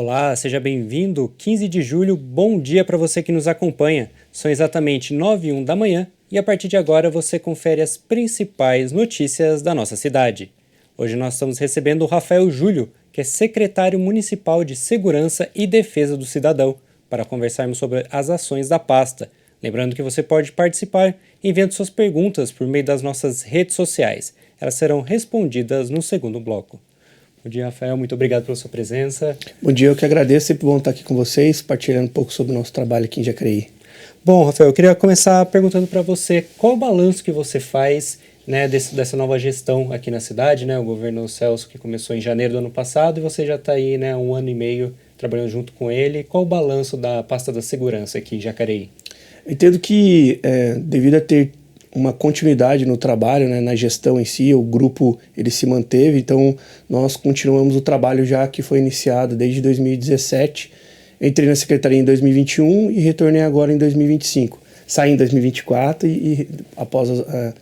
Olá, seja bem-vindo. 15 de julho, bom dia para você que nos acompanha. São exatamente 9h01 da manhã e a partir de agora você confere as principais notícias da nossa cidade. Hoje nós estamos recebendo o Rafael Júlio, que é secretário municipal de Segurança e Defesa do Cidadão, para conversarmos sobre as ações da pasta. Lembrando que você pode participar enviando suas perguntas por meio das nossas redes sociais. Elas serão respondidas no segundo bloco. Bom dia, Rafael. Muito obrigado pela sua presença. Bom dia, eu que agradeço. Sempre bom estar aqui com vocês, partilhando um pouco sobre o nosso trabalho aqui em Jacareí. Bom, Rafael, eu queria começar perguntando para você qual o balanço que você faz, né, dessa nova gestão aqui na cidade, né, o governo Celso que começou em janeiro do ano passado e você já está aí, né, 1 ano e meio trabalhando junto com ele. Qual o balanço da pasta da segurança aqui em Jacareí? Eu entendo que, devido a ter uma continuidade no trabalho, né, na gestão em si, o grupo ele se manteve, então nós continuamos o trabalho já que foi iniciado desde 2017. Entrei na secretaria em 2021 e retornei agora em 2025. Saí em 2024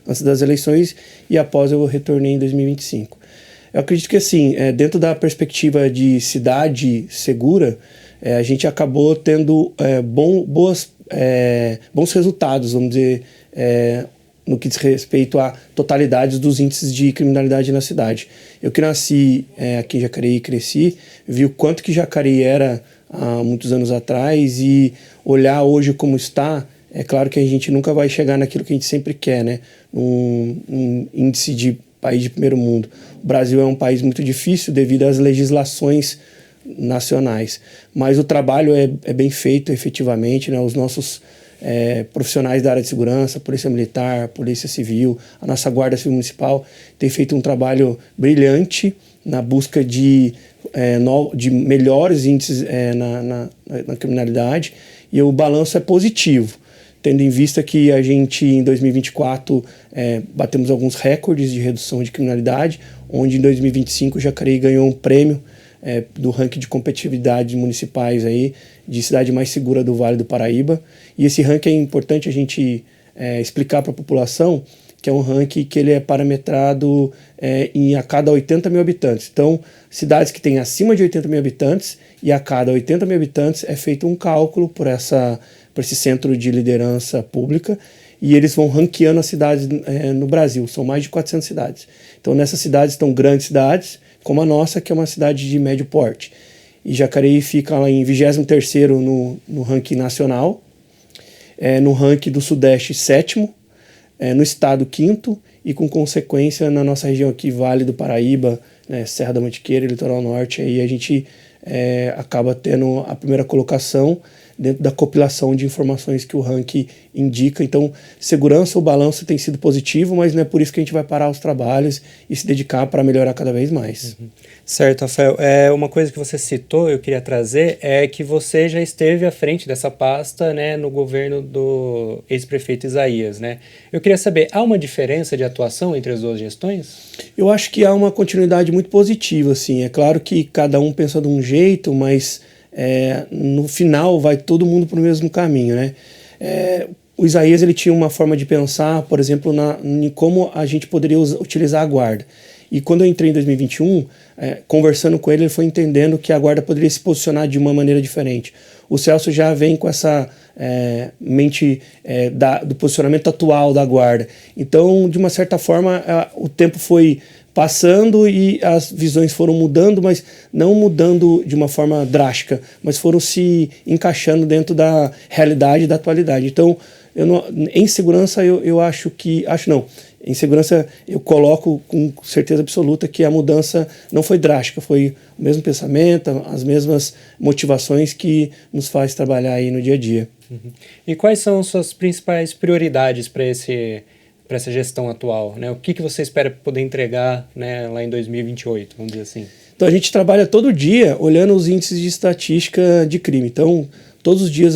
antes das eleições e após eu retornei em 2025. Eu acredito que assim, dentro da perspectiva de cidade segura, a gente acabou tendo bons resultados, vamos dizer, no que diz respeito à totalidade dos índices de criminalidade na cidade. Eu que nasci aqui em Jacareí e cresci, vi o quanto que Jacareí era há muitos anos atrás e olhar hoje como está, é claro que a gente nunca vai chegar naquilo que a gente sempre quer, né? Um índice de país de primeiro mundo. O Brasil é um país muito difícil devido às legislações nacionais, mas o trabalho é bem feito efetivamente, né? Os nossos profissionais da área de segurança, Polícia Militar, Polícia Civil, a nossa Guarda Civil Municipal tem feito um trabalho brilhante na busca de melhores índices na criminalidade, e o balanço é positivo, tendo em vista que a gente em 2024 batemos alguns recordes de redução de criminalidade, onde em 2025 Jacareí ganhou um prêmio do ranking de competitividade municipais aí, de cidade mais segura do Vale do Paraíba. E esse ranking é importante a gente explicar para a população, que é um ranking que ele é parametrado a cada 80 mil habitantes. Então, cidades que têm acima de 80 mil habitantes e a cada 80 mil habitantes é feito um cálculo por esse centro de liderança pública, e eles vão ranqueando as cidades no Brasil. São mais de 400 cidades. Então, nessas cidades estão grandes cidades, como a nossa, que é uma cidade de médio porte. E Jacareí fica lá em 23º no ranking nacional, no ranking do Sudeste 7º, no estado 5º, e com consequência na nossa região aqui, Vale do Paraíba, né, Serra da Mantiqueira e Litoral Norte, aí a gente acaba tendo a primeira colocação dentro da compilação de informações que o ranking indica. Então, segurança, o balanço tem sido positivo, mas não é por isso que a gente vai parar os trabalhos e se dedicar para melhorar cada vez mais. Certo, Rafael. Uma coisa que você citou, eu queria trazer, é que você já esteve à frente dessa pasta, né, no governo do ex-prefeito Isaías, né? Eu queria saber, há uma diferença de atuação entre as duas gestões? Eu acho que há uma continuidade muito positiva, assim. É claro que cada um pensa de um jeito, mas no final vai todo mundo para o mesmo caminho, né? O Isaías ele tinha uma forma de pensar, por exemplo, em como a gente poderia utilizar a guarda. E quando eu entrei em 2021, conversando com ele, ele foi entendendo que a guarda poderia se posicionar de uma maneira diferente. O Celso já vem com essa mente do posicionamento atual da guarda. Então, de uma certa forma, o tempo foi passando e as visões foram mudando, mas não mudando de uma forma drástica, mas foram se encaixando dentro da realidade da atualidade. Então, em segurança, em segurança eu coloco com certeza absoluta que a mudança não foi drástica, foi o mesmo pensamento, as mesmas motivações que nos faz trabalhar aí no dia a dia. Uhum. E quais são suas principais prioridades para essa gestão atual, né? O que você espera poder entregar, né, lá em 2028, vamos dizer assim? Então a gente trabalha todo dia olhando os índices de estatística de crime. Então todos os dias,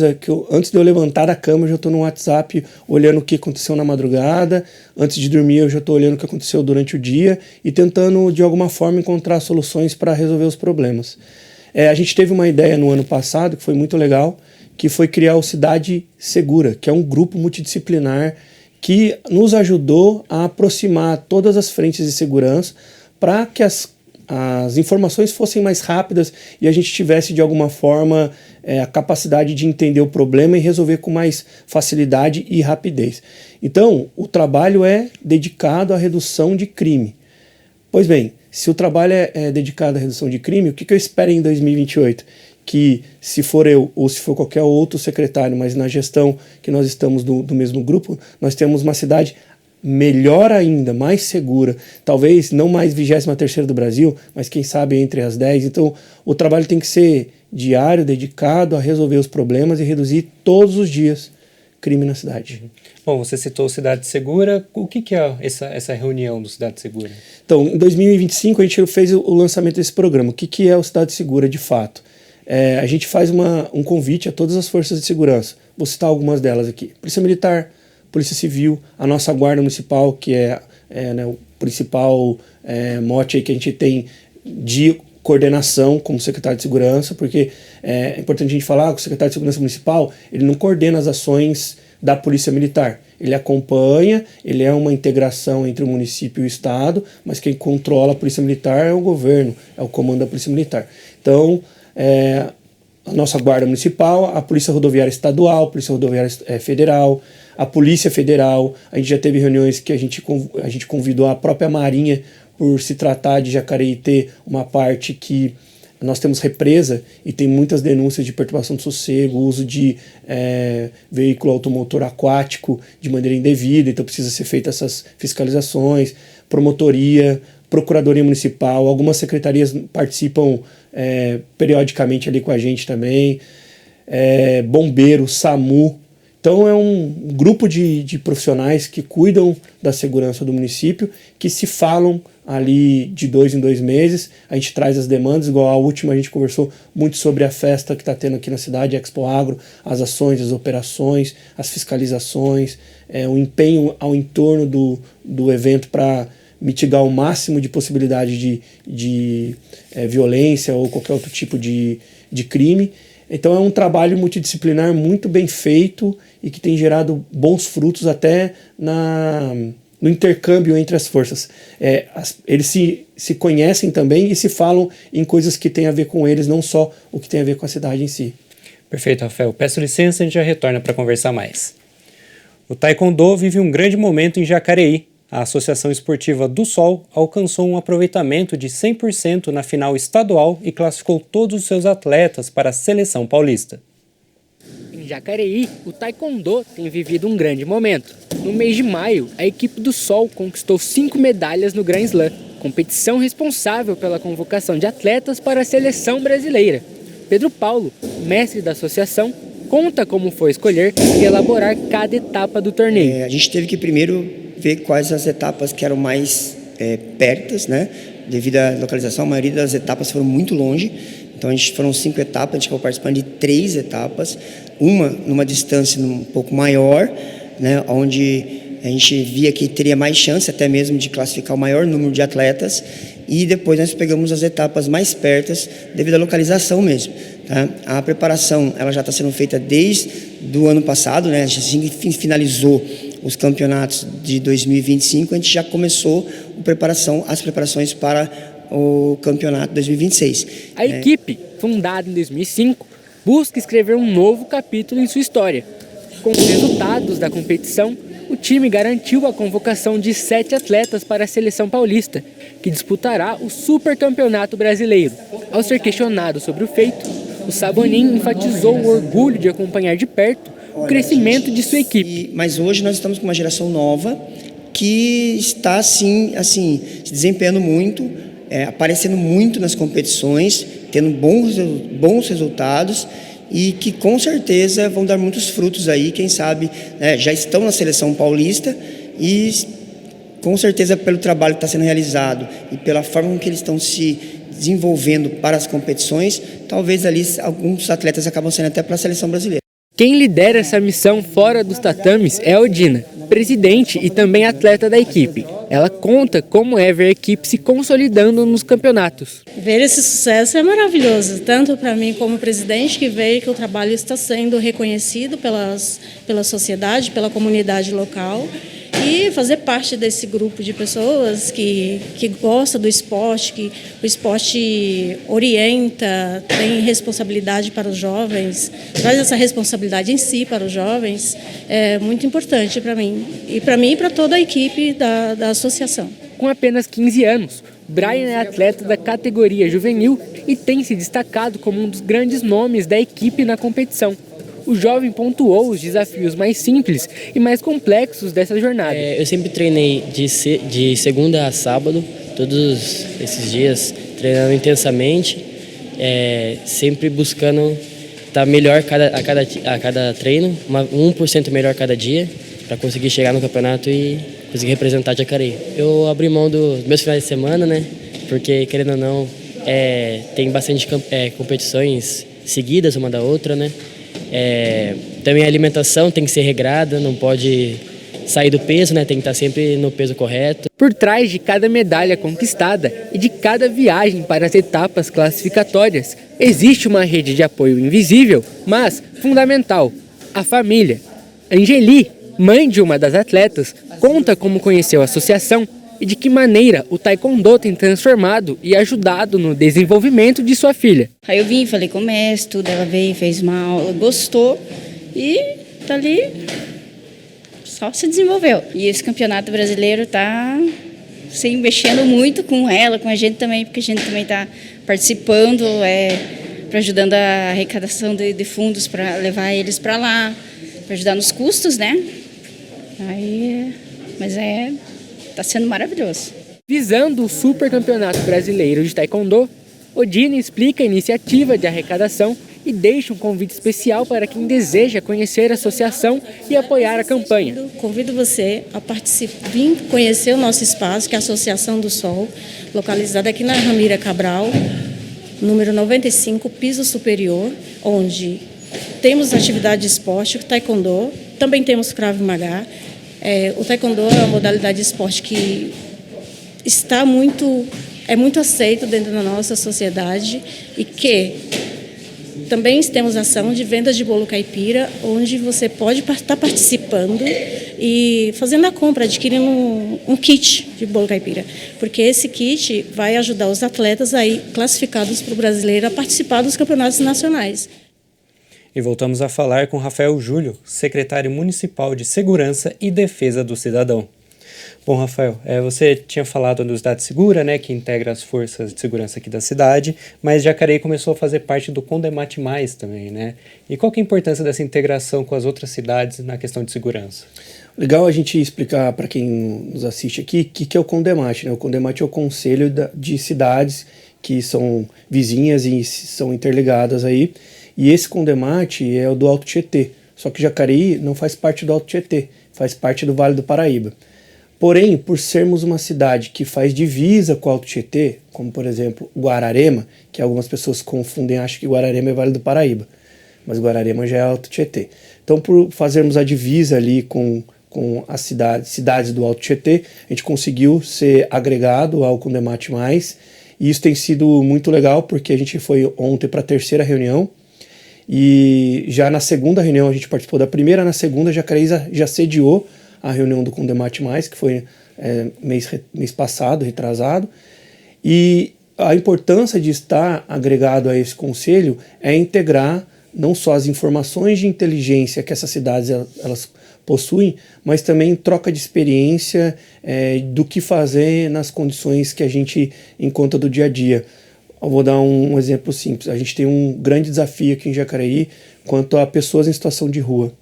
antes de eu levantar da cama, eu já estou no WhatsApp olhando o que aconteceu na madrugada. Antes de dormir, eu já estou olhando o que aconteceu durante o dia e tentando, de alguma forma, encontrar soluções para resolver os problemas. A gente teve uma ideia no ano passado, que foi muito legal, que foi criar o Cidade Segura, que é um grupo multidisciplinar que nos ajudou a aproximar todas as frentes de segurança para que as as informações fossem mais rápidas e a gente tivesse de alguma forma a capacidade de entender o problema e resolver com mais facilidade e rapidez. Então, o trabalho é dedicado à redução de crime. Pois bem, se o trabalho é dedicado à redução de crime, o que eu espero em 2028? Que se for eu ou se for qualquer outro secretário, mas na gestão que nós estamos do mesmo grupo, nós temos uma cidade melhor ainda, mais segura, talvez não mais 23ª do Brasil, mas quem sabe entre as 10. Então o trabalho tem que ser diário, dedicado a resolver os problemas e reduzir todos os dias crime na cidade. Bom, você citou Cidade Segura, o que é essa reunião do Cidade Segura? Então, em 2025 a gente fez o lançamento desse programa. O que é o Cidade Segura de fato? A gente faz um convite a todas as forças de segurança. Vou citar algumas delas aqui. Polícia Militar, Polícia Civil, a nossa Guarda Municipal, que é né, o principal mote aí que a gente tem de coordenação como secretário de segurança, porque é importante a gente falar que o secretário de segurança municipal, ele não coordena as ações da Polícia Militar. Ele acompanha, ele é uma integração entre o município e o Estado, mas quem controla a Polícia Militar é o governo, é o comando da Polícia Militar. Então, a nossa Guarda Municipal, a Polícia Rodoviária Estadual, a Polícia Rodoviária Federal, a Polícia Federal. A gente já teve reuniões que a gente convidou a própria Marinha, por se tratar de Jacareí ter uma parte que nós temos represa e tem muitas denúncias de perturbação do sossego, uso de veículo automotor aquático de maneira indevida, então precisa ser feitas essas fiscalizações, promotoria, Procuradoria Municipal, algumas secretarias participam periodicamente ali com a gente também, Bombeiro, SAMU. Então é um grupo de profissionais que cuidam da segurança do município, que se falam ali de 2 em 2 meses, a gente traz as demandas, igual a última a gente conversou muito sobre a festa que está tendo aqui na cidade, Expo Agro, as ações, as operações, as fiscalizações, o empenho ao entorno do evento para mitigar o máximo de possibilidade de violência ou qualquer outro tipo de crime. Então é um trabalho multidisciplinar muito bem feito e que tem gerado bons frutos até no intercâmbio entre as forças. Eles se conhecem também e se falam em coisas que têm a ver com eles, não só o que tem a ver com a cidade em si. Perfeito, Rafael. Peço licença, a gente já retorna para conversar mais. O Taekwondo vive um grande momento em Jacareí. A Associação Esportiva do Sol alcançou um aproveitamento de 100% na final estadual e classificou todos os seus atletas para a seleção paulista. Em Jacareí, o Taekwondo tem vivido um grande momento. No mês de maio, a equipe do Sol conquistou 5 medalhas no Grand Slam, competição responsável pela convocação de atletas para a seleção brasileira. Pedro Paulo, mestre da associação, conta como foi escolher e elaborar cada etapa do torneio. A gente teve que primeiro ver quais as etapas que eram mais pertas, né? Devido à localização, a maioria das etapas foram muito longe. Então foram 5 etapas, a gente acabou participando de 3 etapas, uma numa distância um pouco maior, né? Onde a gente via que teria mais chance até mesmo de classificar o maior número de atletas, e depois nós pegamos as etapas mais pertas devido à localização mesmo. Tá? A preparação ela já está sendo feita desde o ano passado, né? A gente finalizou os campeonatos de 2025, a gente já começou as preparações para o campeonato 2026. A equipe, fundada em 2005, busca escrever um novo capítulo em sua história. Com os resultados da competição, o time garantiu a convocação de 7 atletas para a seleção paulista, que disputará o Supercampeonato Brasileiro. Ao ser questionado sobre o feito, o Sabonin enfatizou o orgulho de acompanhar de perto o crescimento de sua equipe. Mas hoje nós estamos com uma geração nova que está se desempenhando muito, aparecendo muito nas competições, tendo bons resultados e que com certeza vão dar muitos frutos aí, quem sabe já estão na seleção paulista e com certeza pelo trabalho que está sendo realizado e pela forma com que eles estão se desenvolvendo para as competições, talvez ali alguns atletas acabam saindo até para a seleção brasileira. Quem lidera essa missão fora dos tatames é a Odina, presidente e também atleta da equipe. Ela conta como é ver a equipe se consolidando nos campeonatos. Ver esse sucesso é maravilhoso, tanto para mim como presidente, que vê que o trabalho está sendo reconhecido pela sociedade, pela comunidade local, e fazer parte desse grupo de pessoas que gosta do esporte, que o esporte orienta, tem responsabilidade para os jovens, traz essa responsabilidade em si para os jovens, é muito importante para mim e para toda a equipe da associação. Com apenas 15 anos, Brian é atleta da categoria juvenil e tem se destacado como um dos grandes nomes da equipe na competição. O jovem pontuou os desafios mais simples e mais complexos dessa jornada. Eu sempre treinei de segunda a sábado, todos esses dias, treinando intensamente, sempre buscando estar melhor a cada treino, 1% melhor cada dia, para conseguir chegar no campeonato e conseguir representar Jacareí. Eu abri mão dos meus finais de semana, né? Porque, querendo ou não, tem bastante competições seguidas uma da outra, né? Também a alimentação tem que ser regrada, não pode sair do peso, né? Tem que estar sempre no peso correto. Por trás de cada medalha conquistada e de cada viagem para as etapas classificatórias, existe uma rede de apoio invisível, mas fundamental: a família. Angeli, mãe de uma das atletas, conta como conheceu a associação e de que maneira o taekwondo tem transformado e ajudado no desenvolvimento de sua filha. Aí eu vim, falei com o mestre, tudo, ela veio, fez uma aula, gostou e tá ali, só se desenvolveu. E esse campeonato brasileiro tá se mexendo muito com ela, com a gente também, porque a gente também tá participando, ajudando a arrecadação de fundos para levar eles para lá, para ajudar nos custos, né? Mas tá sendo maravilhoso. Visando o Super Campeonato Brasileiro de Taekwondo, Odine explica a iniciativa de arrecadação e deixa um convite especial para quem deseja conhecer a associação e apoiar a campanha. Convido você a vir conhecer o nosso espaço, que é a Associação do Sol, localizada aqui na Ramira Cabral, número 95, piso superior, onde temos atividade de esporte, o taekwondo, também temos Krav Maga. O taekwondo é uma modalidade de esporte que é muito aceito dentro da nossa sociedade e que também temos ação de vendas de bolo caipira, onde você pode estar participando e fazendo a compra, adquirindo um kit de bolo caipira, porque esse kit vai ajudar os atletas aí classificados para o brasileiro a participar dos campeonatos nacionais. E voltamos a falar com Rafael Júlio, secretário municipal de Segurança e Defesa do Cidadão. Bom, Rafael, você tinha falado do Cidade Segura, né, que integra as forças de segurança aqui da cidade, mas Jacareí começou a fazer parte do Condemate Mais também, né? E qual que é a importância dessa integração com as outras cidades na questão de segurança? Legal a gente explicar para quem nos assiste aqui o que é o Condemate, né? O Condemate é o conselho de cidades que são vizinhas e são interligadas aí. E esse Condemate é o do Alto Tietê, só que Jacareí não faz parte do Alto Tietê, faz parte do Vale do Paraíba. Porém, por sermos uma cidade que faz divisa com o Alto Tietê, como por exemplo Guararema, que algumas pessoas confundem, acham que Guararema é Vale do Paraíba, mas Guararema já é Alto Tietê. Então, por fazermos a divisa ali com as cidades do Alto Tietê, a gente conseguiu ser agregado ao Condemate Mais, e isso tem sido muito legal, porque a gente foi ontem para a terceira reunião, e já na segunda reunião a gente participou da primeira, na segunda Jacareí já sediou a reunião do Condemate Mais, que foi mês passado, retrasado, e a importância de estar agregado a esse conselho é integrar não só as informações de inteligência que essas cidades elas possuem, mas também troca de experiência do que fazer nas condições que a gente encontra do dia a dia. Eu vou dar um exemplo simples. A gente tem um grande desafio aqui em Jacareí quanto a pessoas em situação de rua.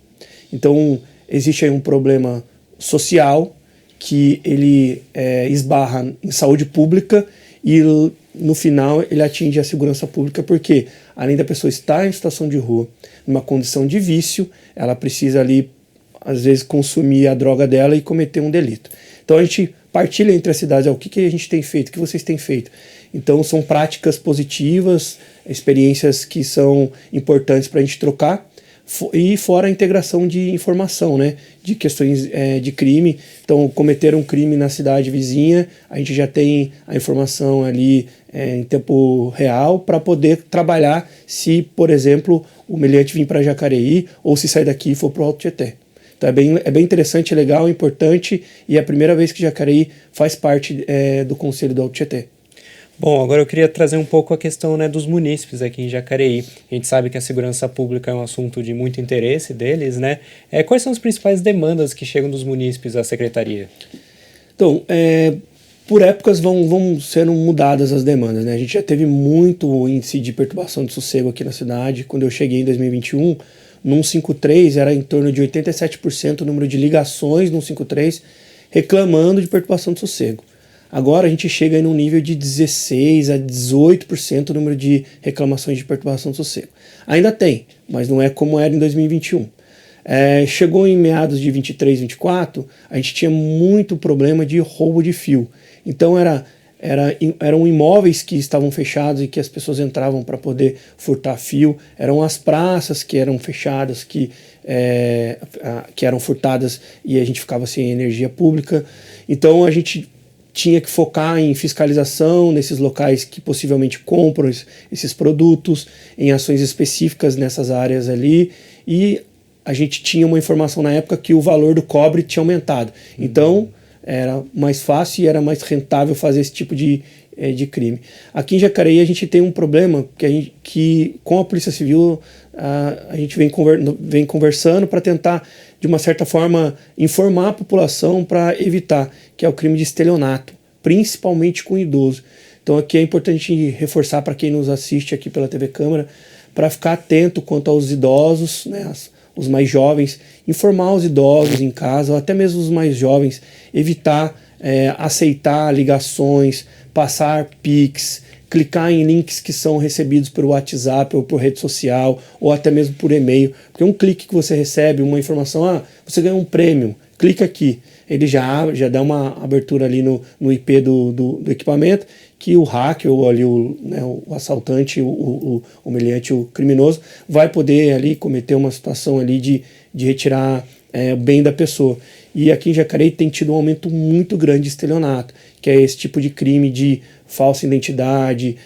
Então, existe aí um problema social que ele esbarra em saúde pública e, no final, ele atinge a segurança pública porque, além da pessoa estar em situação de rua, numa condição de vício, ela precisa ali, às vezes, consumir a droga dela e cometer um delito. Então, a gente partilha entre as cidades, o que a gente tem feito, o que vocês têm feito. Então, são práticas positivas, experiências que são importantes para a gente trocar, e fora a integração de informação, né, de questões de crime. Então, cometer um crime na cidade vizinha, a gente já tem a informação ali em tempo real para poder trabalhar se, por exemplo, o meliante vir para Jacareí ou se sair daqui e for para o Alto Tietê. Então é bem interessante, é legal, é importante, e é a primeira vez que Jacareí faz parte do Conselho do Alto Tietê. Bom, agora eu queria trazer um pouco a questão, né, dos munícipes aqui em Jacareí. A gente sabe que a segurança pública é um assunto de muito interesse deles, né? Quais são as principais demandas que chegam dos munícipes à secretaria? Então, por épocas vão sendo mudadas as demandas, né? A gente já teve muito índice de perturbação de sossego aqui na cidade. Quando eu cheguei em 2021, no 153 era em torno de 87% o número de ligações no 153 reclamando de perturbação de sossego. Agora a gente chega em um nível de 16% a 18% o número de reclamações de perturbação de sossego. Ainda tem, mas não é como era em 2021. Chegou em meados de 23, 24, a gente tinha muito problema de roubo de fio. Então eram imóveis que estavam fechados e que as pessoas entravam para poder furtar fio, eram as praças que eram fechadas, que eram furtadas e a gente ficava sem energia pública. Então a gente tinha que focar em fiscalização nesses locais que possivelmente compram esses produtos, em ações específicas nessas áreas ali, e a gente tinha uma informação na época que o valor do cobre tinha aumentado. Então era mais fácil e era mais rentável fazer esse tipo de crime. Aqui em Jacareí a gente tem um problema que com a Polícia Civil a gente vem conversando para tentar, de uma certa forma, informar a população para evitar, que é o crime de estelionato, principalmente com idoso. Então aqui é importante reforçar para quem nos assiste aqui pela TV Câmara, para ficar atento quanto aos idosos, né, os mais jovens, informar os idosos em casa, ou até mesmo os mais jovens, evitar aceitar ligações, passar Pix, clicar em links que são recebidos por WhatsApp ou por rede social, ou até mesmo por e-mail, porque um clique que você recebe uma informação, você ganhou um prêmio, clica aqui, ele já dá uma abertura ali no IP do equipamento, que o hacker ou ali o assaltante, o humilhante, o criminoso, vai poder ali cometer uma situação ali de retirar o bem da pessoa. E aqui em Jacareí tem tido um aumento muito grande de estelionato, que é esse tipo de crime de falsa identidade.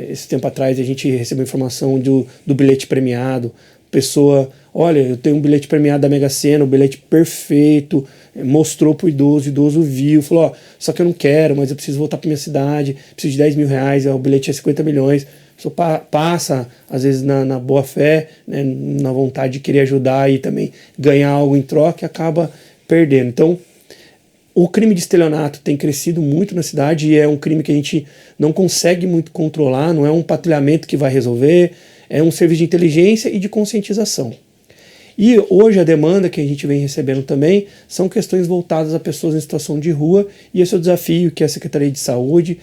Esse tempo atrás a gente recebeu informação do bilhete premiado. Pessoa, olha, eu tenho um bilhete premiado da Mega Sena, o bilhete perfeito, mostrou pro idoso, o idoso viu, falou, só que eu não quero, mas eu preciso voltar para minha cidade, preciso de 10 mil reais, o bilhete é 50 milhões. A pessoa passa, às vezes na boa fé, né, na vontade de querer ajudar e também ganhar algo em troca, e acaba perdendo. Então, o crime de estelionato tem crescido muito na cidade e é um crime que a gente não consegue muito controlar, não é um patrulhamento que vai resolver, é um serviço de inteligência e de conscientização. E hoje a demanda que a gente vem recebendo também são questões voltadas a pessoas em situação de rua, e esse é o desafio que a Secretaria de Saúde,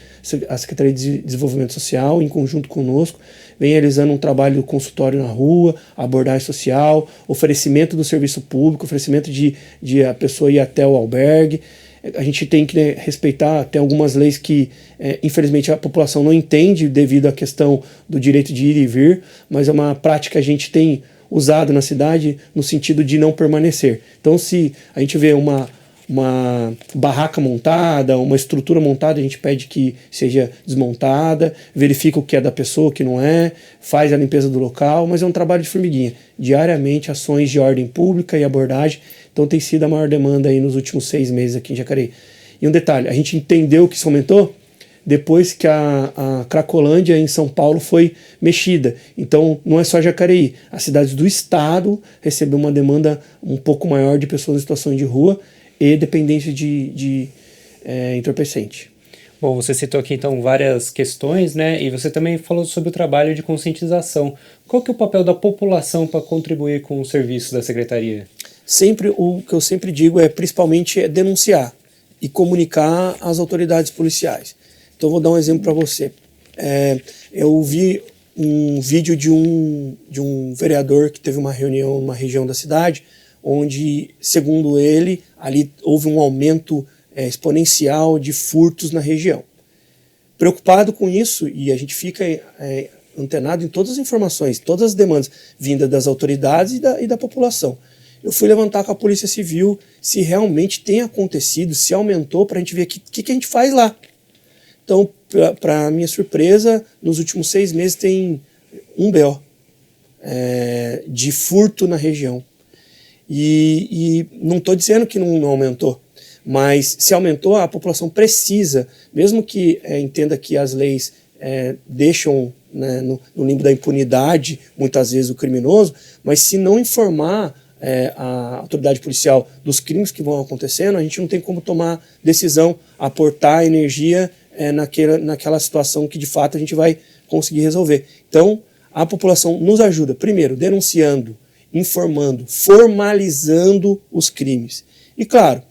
a Secretaria de Desenvolvimento Social, em conjunto conosco, vem realizando um trabalho de consultório na rua, abordagem social, oferecimento do serviço público, oferecimento de a pessoa ir até o albergue. A gente tem que respeitar, tem algumas leis que infelizmente a população não entende devido à questão do direito de ir e vir, mas é uma prática que a gente tem usado na cidade no sentido de não permanecer. Então, se a gente vê uma barraca montada, uma estrutura montada, a gente pede que seja desmontada, verifica o que é da pessoa, o que não é, faz a limpeza do local, mas é um trabalho de formiguinha. Diariamente, ações de ordem pública e abordagem. Então, tem sido a maior demanda aí nos últimos 6 meses aqui em Jacareí. E um detalhe, a gente entendeu que isso aumentou depois que a Cracolândia em São Paulo foi mexida. Então não é só Jacareí, as cidades do estado recebeu uma demanda um pouco maior de pessoas em situações de rua e dependência de entorpecente. Bom, você citou aqui então várias questões, né? E você também falou sobre o trabalho de conscientização. Qual que é o papel da população para contribuir com o serviço da Secretaria? O que eu sempre digo principalmente denunciar e comunicar às autoridades policiais. Então, vou dar um exemplo para você. Eu vi um vídeo de um vereador que teve uma reunião numa região da cidade, onde, segundo ele, ali houve um aumento exponencial de furtos na região. Preocupado com isso, e a gente fica antenado em todas as informações, todas as demandas vindas das autoridades e da população. Eu fui levantar com a Polícia Civil se realmente tem acontecido, se aumentou, para a gente ver o que a gente faz lá. Então, para minha surpresa, nos últimos 6 meses tem um BO de furto na região. E não estou dizendo que não aumentou, mas se aumentou, a população precisa, mesmo que entenda que as leis deixam, né, no limbo da impunidade, muitas vezes, o criminoso, mas se não informar a autoridade policial dos crimes que vão acontecendo, a gente não tem como tomar decisão, aportar energia naquela situação que de fato a gente vai conseguir resolver. Então, a população nos ajuda, primeiro, denunciando, informando, formalizando os crimes. E claro,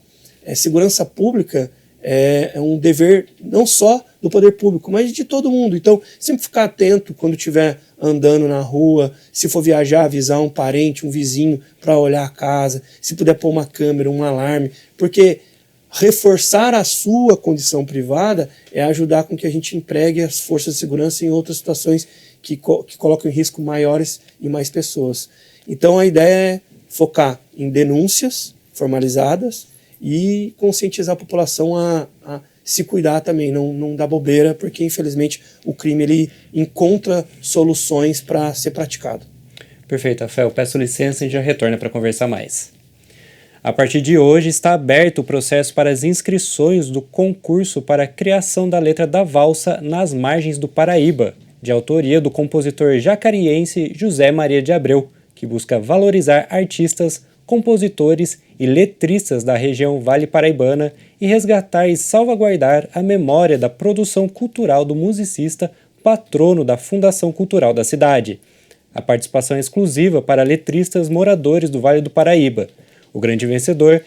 segurança pública é um dever não só do poder público, mas de todo mundo. Então, sempre ficar atento quando estiver andando na rua, se for viajar, avisar um parente, um vizinho para olhar a casa, se puder pôr uma câmera, um alarme, porque reforçar a sua condição privada é ajudar com que a gente empregue as forças de segurança em outras situações que colocam em risco maiores e mais pessoas. Então a ideia é focar em denúncias formalizadas e conscientizar a população a se cuidar também, não dar bobeira, porque infelizmente o crime ele encontra soluções para ser praticado. Perfeito, Rafael. Peço licença e já retorna para conversar mais. A partir de hoje está aberto o processo para as inscrições do concurso para a criação da letra da valsa Nas Margens do Paraíba, de autoria do compositor jacariense José Maria de Abreu, que busca valorizar artistas, compositores e letristas da região Vale Paraibana e resgatar e salvaguardar a memória da produção cultural do musicista, patrono da Fundação Cultural da cidade. A participação é exclusiva para letristas moradores do Vale do Paraíba. O grande vencedor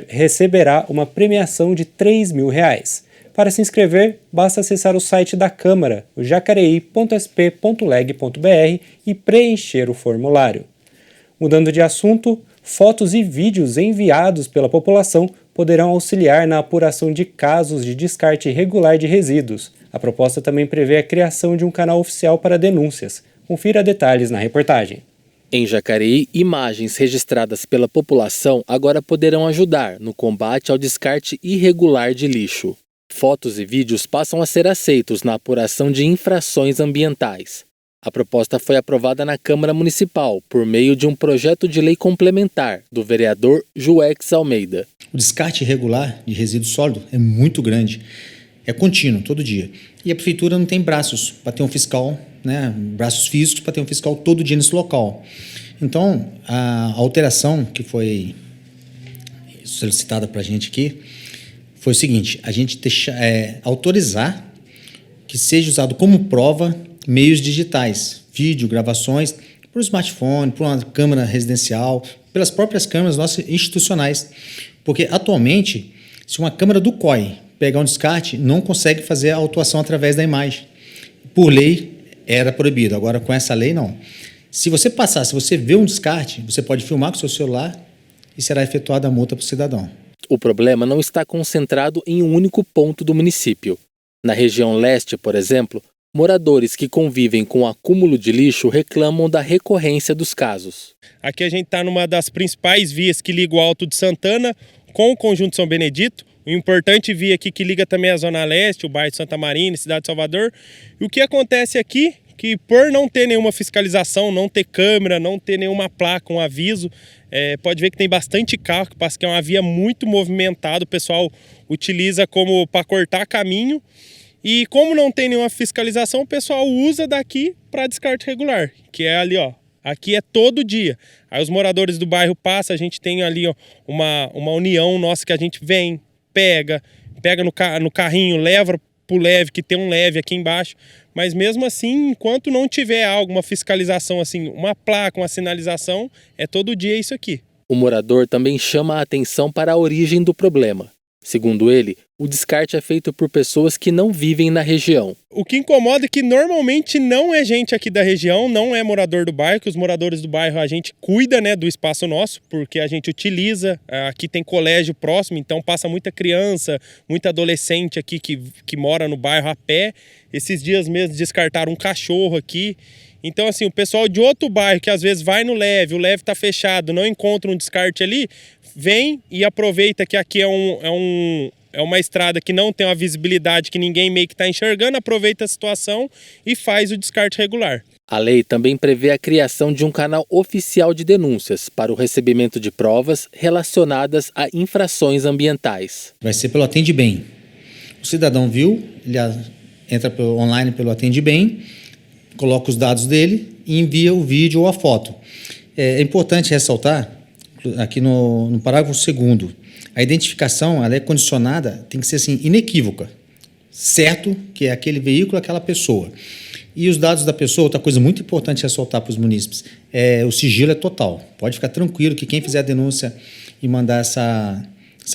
receberá uma premiação de R$3.000. Para se inscrever, basta acessar o site da Câmara, o jacareí.sp.leg.br, e preencher o formulário. Mudando de assunto, fotos e vídeos enviados pela população poderão auxiliar na apuração de casos de descarte irregular de resíduos. A proposta também prevê a criação de um canal oficial para denúncias. Confira detalhes na reportagem. Em Jacareí, imagens registradas pela população agora poderão ajudar no combate ao descarte irregular de lixo. Fotos e vídeos passam a ser aceitos na apuração de infrações ambientais. A proposta foi aprovada na Câmara Municipal por meio de um projeto de lei complementar do vereador Juex Almeida. O descarte irregular de resíduo sólido é muito grande, é contínuo, todo dia. E a prefeitura não tem braços para ter um fiscal, né, braços físicos para ter um fiscal todo dia nesse local. Então, a alteração que foi solicitada para a gente aqui foi o seguinte: a gente autorizar que seja usado como prova meios digitais, vídeo, gravações, por smartphone, por uma câmera residencial, pelas próprias câmeras nossas institucionais. Porque, atualmente, se uma câmera do COI pegar um descarte, não consegue fazer a autuação através da imagem. Por lei, era proibido. Agora, com essa lei, não. Se você vê um descarte, você pode filmar com o seu celular e será efetuada a multa para o cidadão. O problema não está concentrado em um único ponto do município. Na região leste, por exemplo, moradores que convivem com o acúmulo de lixo reclamam da recorrência dos casos. Aqui a gente está numa das principais vias que liga o Alto de Santana com o Conjunto São Benedito. Uma importante via aqui que liga também a Zona Leste, o bairro de Santa Marina, Cidade de Salvador. E o que acontece aqui, que por não ter nenhuma fiscalização, não ter câmera, não ter nenhuma placa, um aviso, pode ver que tem bastante carro que passa, que é uma via muito movimentada, o pessoal utiliza como para cortar caminho. E como não tem nenhuma fiscalização, o pessoal usa daqui para descarte regular, que é ali, ó. Aqui é todo dia. Aí os moradores do bairro passam, a gente tem ali, ó, uma união nossa que a gente vem, pega no carrinho, leva pro leve, que tem um leve aqui embaixo. Mas mesmo assim, enquanto não tiver alguma fiscalização, assim, uma placa, uma sinalização, é todo dia isso aqui. O morador também chama a atenção para a origem do problema. Segundo ele, o descarte é feito por pessoas que não vivem na região. O que incomoda é que normalmente não é gente aqui da região, não é morador do bairro, que os moradores do bairro a gente cuida, né, do espaço nosso, porque a gente utiliza, aqui tem colégio próximo, então passa muita criança, muita adolescente aqui que mora no bairro a pé. Esses dias mesmo descartaram um cachorro aqui. Então, assim, o pessoal de outro bairro que às vezes vai no leve, o leve está fechado, não encontra um descarte ali, vem e aproveita que aqui é uma estrada que não tem uma visibilidade, que ninguém meio que está enxergando, aproveita a situação e faz o descarte regular. A lei também prevê a criação de um canal oficial de denúncias para o recebimento de provas relacionadas a infrações ambientais. Vai ser pelo Atende Bem. O cidadão viu, ele entra online pelo Atende Bem, coloca os dados dele e envia o vídeo ou a foto. É importante ressaltar, aqui no parágrafo 2º, a identificação ela é condicionada, tem que ser assim, inequívoca. Certo que é aquele veículo, aquela pessoa. E os dados da pessoa, outra coisa muito importante ressaltar para os munícipes, o sigilo é total. Pode ficar tranquilo que quem fizer a denúncia e mandar essa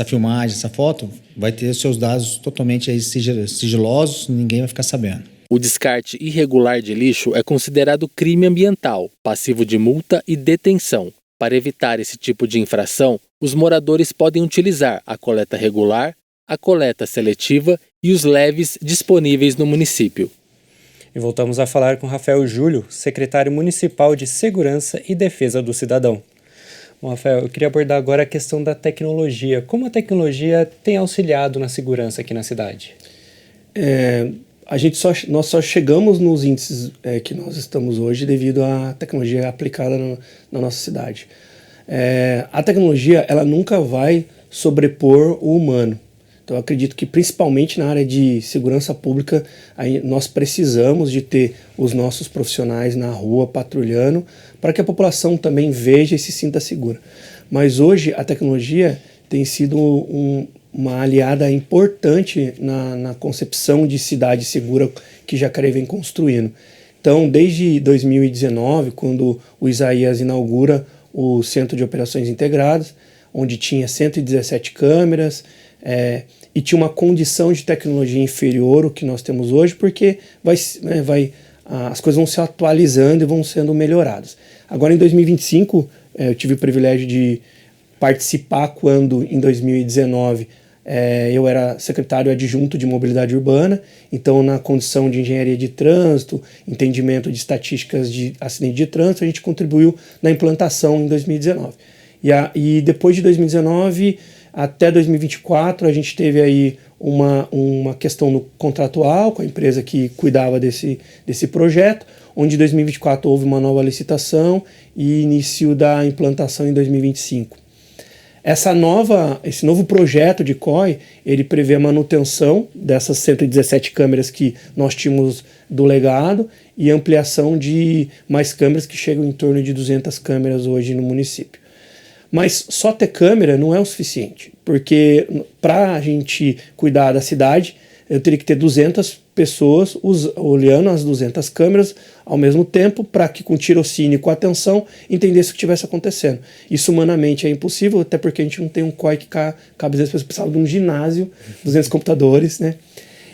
filmagem, essa foto, vai ter seus dados totalmente aí sigilosos, ninguém vai ficar sabendo. O descarte irregular de lixo é considerado crime ambiental, passivo de multa e detenção. Para evitar esse tipo de infração, os moradores podem utilizar a coleta regular, a coleta seletiva e os leves disponíveis no município. E voltamos a falar com Rafael Júlio, secretário municipal de Segurança e Defesa do Cidadão. Bom, Rafael, eu queria abordar agora a questão da tecnologia. Como a tecnologia tem auxiliado na segurança aqui na cidade? Nós só chegamos nos índices que nós estamos hoje devido à tecnologia aplicada na nossa cidade. A tecnologia ela nunca vai sobrepor o humano. Então, eu acredito que, principalmente na área de segurança pública, nós precisamos de ter os nossos profissionais na rua patrulhando para que a população também veja e se sinta segura. Mas hoje a tecnologia tem sido uma aliada importante na concepção de cidade segura que Jacareí vem construindo. Então, desde 2019, quando o Isaías inaugura o Centro de Operações Integradas, onde tinha 117 câmeras, e tinha uma condição de tecnologia inferior ao que nós temos hoje, porque as coisas vão se atualizando e vão sendo melhoradas. Agora, em 2025, eu tive o privilégio de participar quando, em 2019, eu era secretário adjunto de mobilidade urbana, então na condição de engenharia de trânsito, entendimento de estatísticas de acidente de trânsito, a gente contribuiu na implantação em 2019. E depois de 2019 até 2024 a gente teve aí uma questão no contratual com a empresa que cuidava desse projeto, onde em 2024 houve uma nova licitação e início da implantação em 2025. Esse novo projeto de COI, ele prevê a manutenção dessas 117 câmeras que nós tínhamos do legado e ampliação de mais câmeras que chegam em torno de 200 câmeras hoje no município. Mas só ter câmera não é o suficiente, porque para a gente cuidar da cidade, eu teria que ter 200 pessoas olhando as 200 câmeras ao mesmo tempo para que com tirocínio e com atenção entendesse o que estivesse acontecendo. Isso humanamente é impossível, até porque a gente não tem um COI que cabe às vezes pessoas precisavam de um ginásio, 200 computadores, né?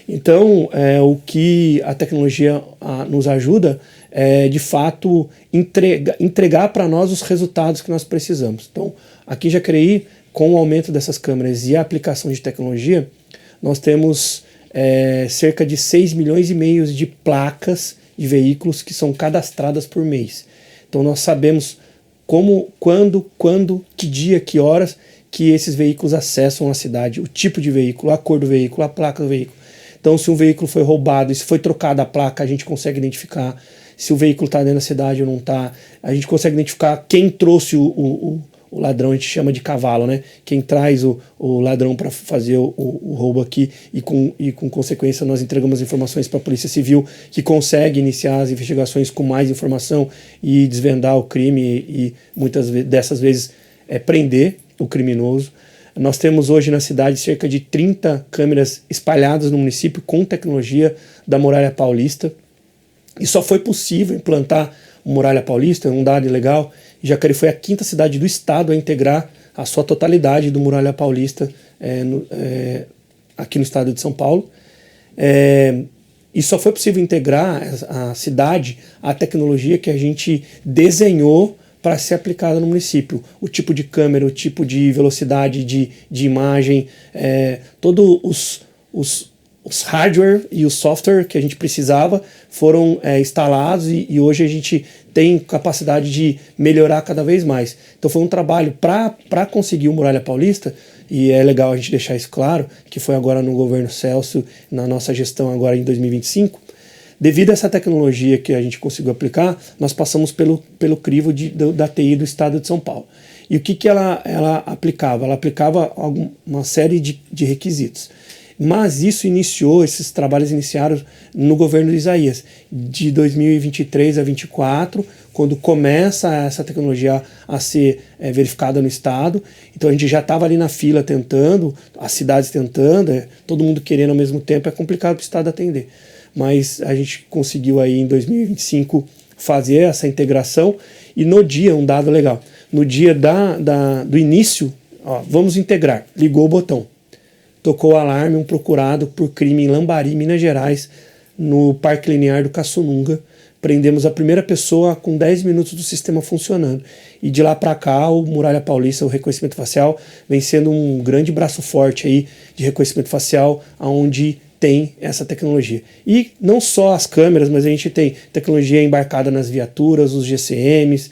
Então, o que a tecnologia nos ajuda é, de fato, entregar para nós os resultados que nós precisamos. Então, aqui em Jacareí, com o aumento dessas câmeras e a aplicação de tecnologia, nós temos cerca de 6,5 milhões de placas de veículos que são cadastradas por mês. Então, nós sabemos como, quando, que dia, que horas que esses veículos acessam a cidade, o tipo de veículo, a cor do veículo, a placa do veículo. Então, se um veículo foi roubado e se foi trocada a placa, a gente consegue identificar se o veículo está dentro da cidade ou não está. A gente consegue identificar quem trouxe o ladrão, a gente chama de cavalo, né? Quem traz o ladrão para fazer o roubo aqui e com consequência nós entregamos informações para a Polícia Civil, que consegue iniciar as investigações com mais informação e desvendar o crime e muitas dessas vezes prender o criminoso. Nós temos hoje na cidade cerca de 30 câmeras espalhadas no município com tecnologia da Muralha Paulista. E só foi possível implantar o Muralha Paulista, um dado legal. Jacareí foi a 5ª cidade do estado a integrar a sua totalidade do Muralha Paulista aqui no estado de São Paulo. E só foi possível integrar a cidade à tecnologia que a gente desenhou para ser aplicada no município. O tipo de câmera, o tipo de velocidade de imagem, todos os hardware e o software que a gente precisava foram instalados e hoje a gente tem capacidade de melhorar cada vez mais. Então foi um trabalho para conseguir o Muralha Paulista, e é legal a gente deixar isso claro, que foi agora no governo Celso, na nossa gestão agora em 2025, Devido a essa tecnologia que a gente conseguiu aplicar, nós passamos pelo crivo da TI do Estado de São Paulo. E o que ela aplicava? Ela aplicava uma série de requisitos. Mas esses trabalhos iniciaram no governo de Isaías, de 2023 a 2024, quando começa essa tecnologia a ser verificada no Estado. Então a gente já estava ali na fila tentando, as cidades tentando, todo mundo querendo ao mesmo tempo, é complicado para o Estado atender. Mas a gente conseguiu aí em 2025 fazer essa integração e no dia, um dado legal, no dia do início, vamos integrar, ligou o botão. Tocou o alarme, um procurado por crime em Lambari, Minas Gerais, no Parque Linear do Caçununga. Prendemos a primeira pessoa com 10 minutos do sistema funcionando. E de lá para cá, o Muralha Paulista, o reconhecimento facial, vem sendo um grande braço forte aí de reconhecimento facial, onde tem essa tecnologia. E não só as câmeras, mas a gente tem tecnologia embarcada nas viaturas, os GCMs,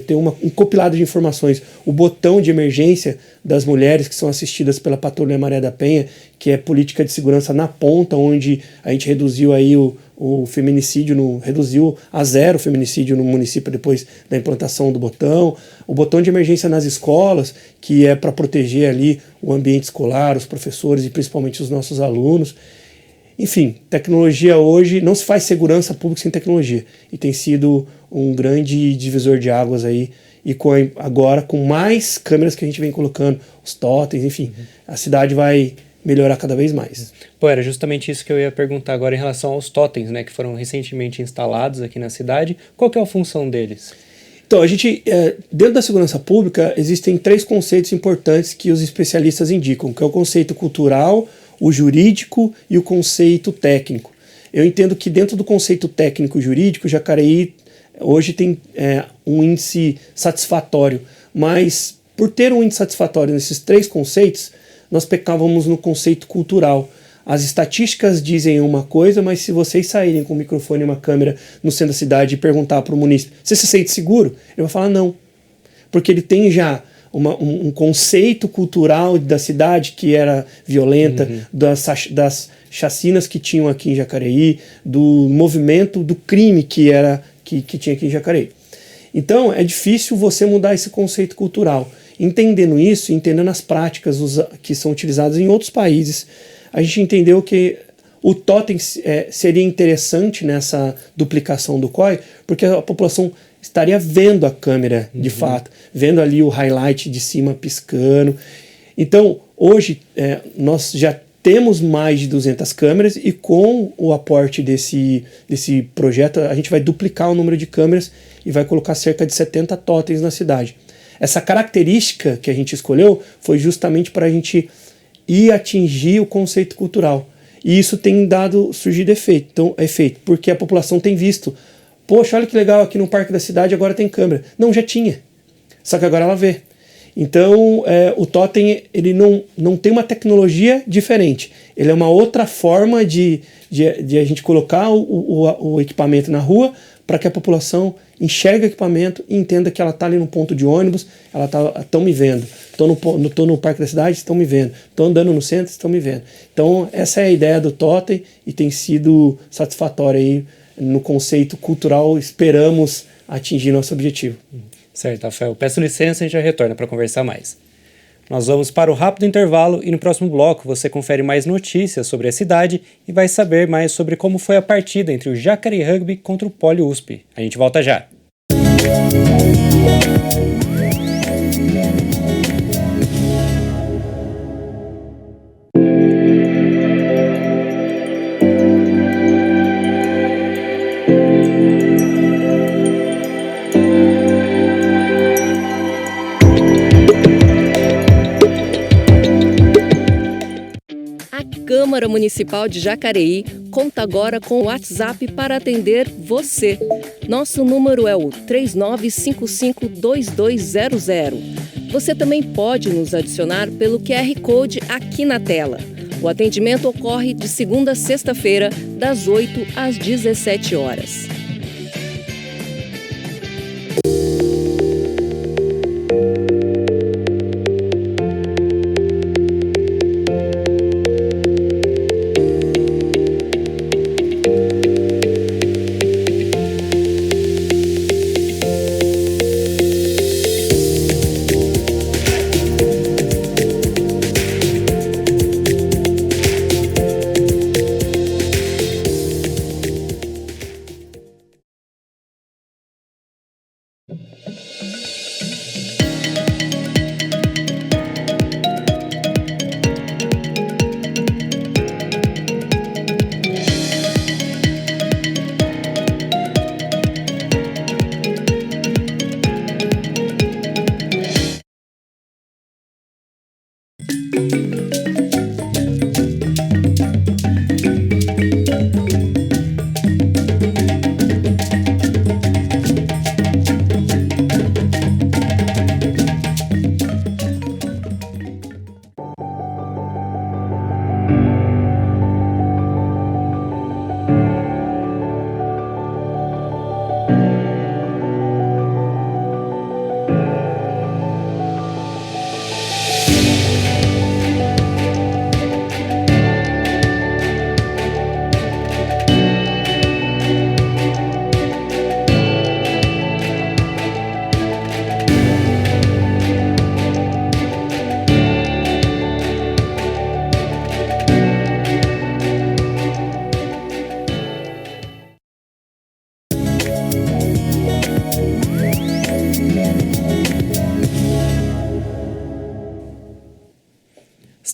tem um compilado de informações. O botão de emergência das mulheres que são assistidas pela Patrulha Maria da Penha, que é política de segurança na ponta, onde a gente reduziu aí o feminicídio, reduziu a 0 o feminicídio no município depois da implantação do botão. O botão de emergência nas escolas, que é para proteger ali o ambiente escolar, os professores e principalmente os nossos alunos. Enfim, tecnologia hoje, não se faz segurança pública sem tecnologia. E tem sido um grande divisor de águas aí. E agora, com mais câmeras que a gente vem colocando, os totens, enfim, a cidade vai melhorar cada vez mais. Pô, era justamente isso que eu ia perguntar agora em relação aos totens, né, que foram recentemente instalados aqui na cidade. Qual que é a função deles? Então, a gente, dentro da segurança pública, existem 3 conceitos importantes que os especialistas indicam, que é o conceito cultural, o jurídico e o conceito técnico. Eu entendo que dentro do conceito técnico jurídico, Jacareí hoje tem um índice satisfatório, mas por ter um índice satisfatório nesses 3 conceitos, nós pecávamos no conceito cultural. As estatísticas dizem uma coisa, mas se vocês saírem com o microfone e uma câmera no centro da cidade e perguntar para o munícipe, você se sente seguro? Ele vai falar não, porque ele tem já um conceito cultural da cidade que era violenta, das chacinas que tinham aqui em Jacareí, do movimento do crime que tinha aqui em Jacareí. Então é difícil você mudar esse conceito cultural. Entendendo isso, entendendo as práticas que são utilizadas em outros países, a gente entendeu que o totem seria interessante nessa duplicação do COI, porque a população estaria vendo a câmera de fato, vendo ali o highlight de cima piscando. Então, hoje, nós já temos mais de 200 câmeras e com o aporte desse projeto, a gente vai duplicar o número de câmeras e vai colocar cerca de 70 totens na cidade. Essa característica que a gente escolheu foi justamente para a gente ir atingir o conceito cultural. E isso tem surgido efeito, porque a população tem visto. Poxa, olha que legal, aqui no Parque da Cidade agora tem câmera. Não, já tinha. Só que agora ela vê. Então, o totem ele não tem uma tecnologia diferente. Ele é uma outra forma de a gente colocar o equipamento na rua para que a população enxergue o equipamento e entenda que ela está ali no ponto de ônibus, estão me vendo. Estou no Parque da Cidade, estão me vendo. Estou andando no centro, estão me vendo. Então, essa é a ideia do totem e tem sido satisfatória aí no conceito cultural. Esperamos atingir nosso objetivo. Certo, Rafael. Peço licença e já retorna para conversar mais. Nós vamos para o rápido intervalo e no próximo bloco você confere mais notícias sobre a cidade e vai saber mais sobre como foi a partida entre o Jacareí Rugby contra o Poli USP. A gente volta já. Câmara Municipal de Jacareí conta agora com o WhatsApp para atender você. Nosso número é o 39552200. Você também pode nos adicionar pelo QR Code aqui na tela. O atendimento ocorre de segunda a sexta-feira, das 8 às 17 horas.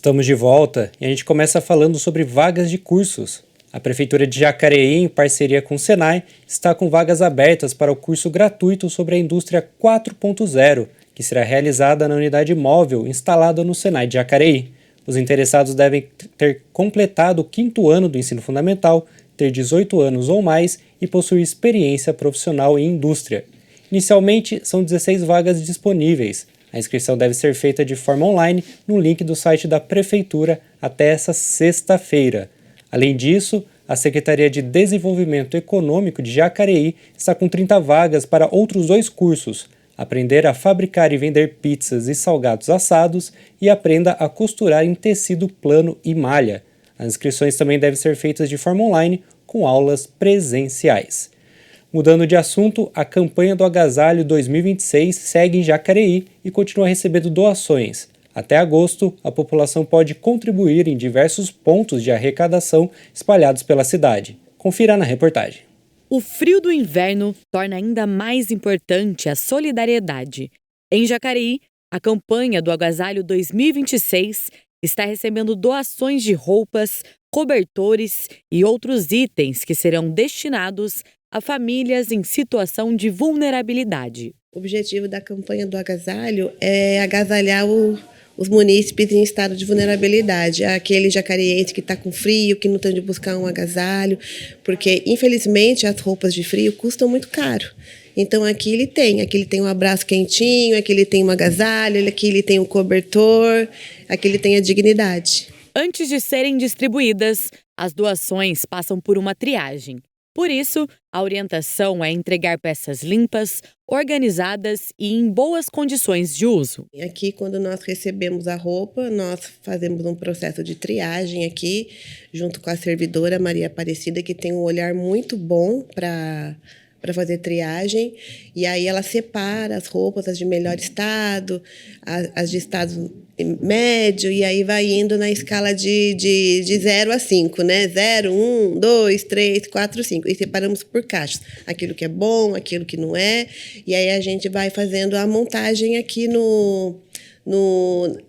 Estamos de volta e a gente começa falando sobre vagas de cursos. A Prefeitura de Jacareí, em parceria com o Senai, está com vagas abertas para o curso gratuito sobre a indústria 4.0, que será realizada na unidade móvel instalada no Senai de Jacareí. Os interessados devem ter completado o 5º ano do ensino fundamental, ter 18 anos ou mais e possuir experiência profissional em indústria. Inicialmente, são 16 vagas disponíveis. A inscrição deve ser feita de forma online no link do site da Prefeitura até essa sexta-feira. Além disso, a Secretaria de Desenvolvimento Econômico de Jacareí está com 30 vagas para outros 2 cursos: aprender a fabricar e vender pizzas e salgados assados e aprenda a costurar em tecido plano e malha. As inscrições também devem ser feitas de forma online, com aulas presenciais. Mudando de assunto, a campanha do Agasalho 2026 segue em Jacareí e continua recebendo doações. Até agosto, a população pode contribuir em diversos pontos de arrecadação espalhados pela cidade. Confira na reportagem. O frio do inverno torna ainda mais importante a solidariedade. Em Jacareí, a campanha do Agasalho 2026 está recebendo doações de roupas, cobertores e outros itens que serão destinados a famílias em situação de vulnerabilidade. O objetivo da campanha do agasalho é agasalhar os munícipes em estado de vulnerabilidade, aquele jacareiense que está com frio, que não tem onde buscar um agasalho, porque infelizmente as roupas de frio custam muito caro. Então aqui ele tem um abraço quentinho, aqui ele tem um agasalho, aqui ele tem um cobertor, aqui ele tem a dignidade. Antes de serem distribuídas, as doações passam por uma triagem. Por isso, a orientação é entregar peças limpas, organizadas e em boas condições de uso. Aqui, quando nós recebemos a roupa, nós fazemos um processo de triagem aqui, junto com a servidora Maria Aparecida, que tem um olhar muito bom para fazer triagem. E aí ela separa as roupas, as de melhor estado, as de estado médio, e aí vai indo na escala de 0 a 5, né? 0, 1, 2, 3, 4, 5. E separamos por caixas. Aquilo que é bom, aquilo que não é. E aí a gente vai fazendo a montagem aqui